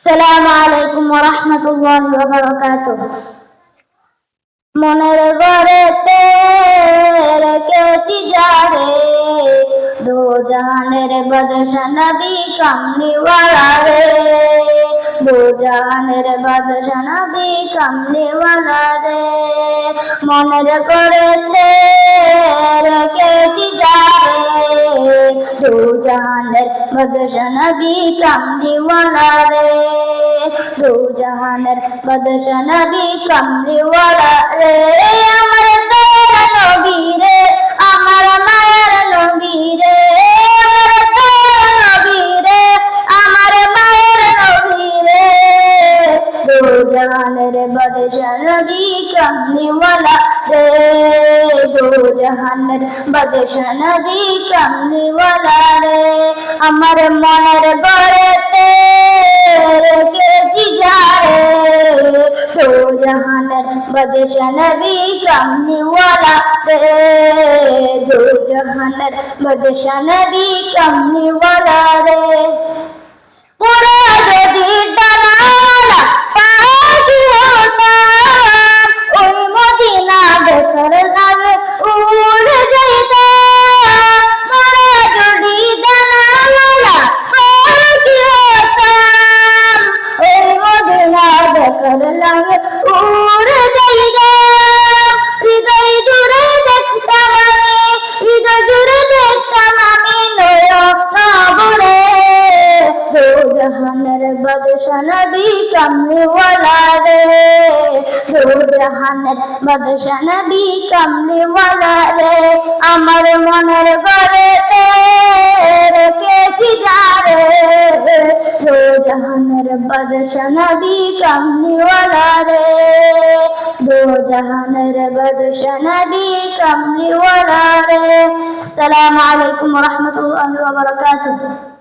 আসসালামু আলাইকুম ওয়া রাহমাতুল্লাহি ওয়া বারাকাতুহু। মনের ঘরেতে রেখেছি যারে, দো জাহানের বাদশা নবী কামলিওয়ালা রে, দো জাহানের বাদশা নবী কামলিওয়ালা রে। মনের ঘরেতে রেখেছি যারে, দো জাহানের বাদশা নবী কামলিওয়ালা রে, দো জাহানের বাদশা নবী কামলিওয়ালা রে। আমার দয়ার নবী রে, আমার মায়ের নবী রে, আমার দয়ার নবী রে, আমার মায়ের নবী রে, দো জাহানের বাদশা নবী কামলিওয়ালা রে, দো জাহানের বাদশা নবী কামলিওয়ালা রে। আমার মনের ঘরেতে রেখেছি যারে, দো জাহানের বাদশা নবী কামলিওয়ালা রে, দো জাহানের বাদশা নবী কামলিওয়ালা রে। পুরা যদি ডানাওয়ালা পাখি হতাম, ওই মদিনা দেখার লাগে উড়ে যাইতাম। পুরা যদি ডানাওয়ালা পাখি হতাম, ওই মদিনা দেখার লাগে উড়ে যাইতাম। হৃদয় জুড়ে দেখতাম আমি, হৃদয় জুড়ে দেখতাম আমি নয়ন ভরে, দো জাহানের বাদশা নবী কামলিওয়ালা রে, দো জাহানের বাদশা নবী কামলিওয়ালা রে। আমার মনের ঘরেতে রেখেছি যারে, দো জাহানের বাদশা নবী কামলিওয়ালা রে, দো জাহানের বাদশা নবী কামলিওয়ালা রে। আসসালামু আলাইকুম ওয়া রাহমাতুল্লাহি ওয়া বারাকাতুহু।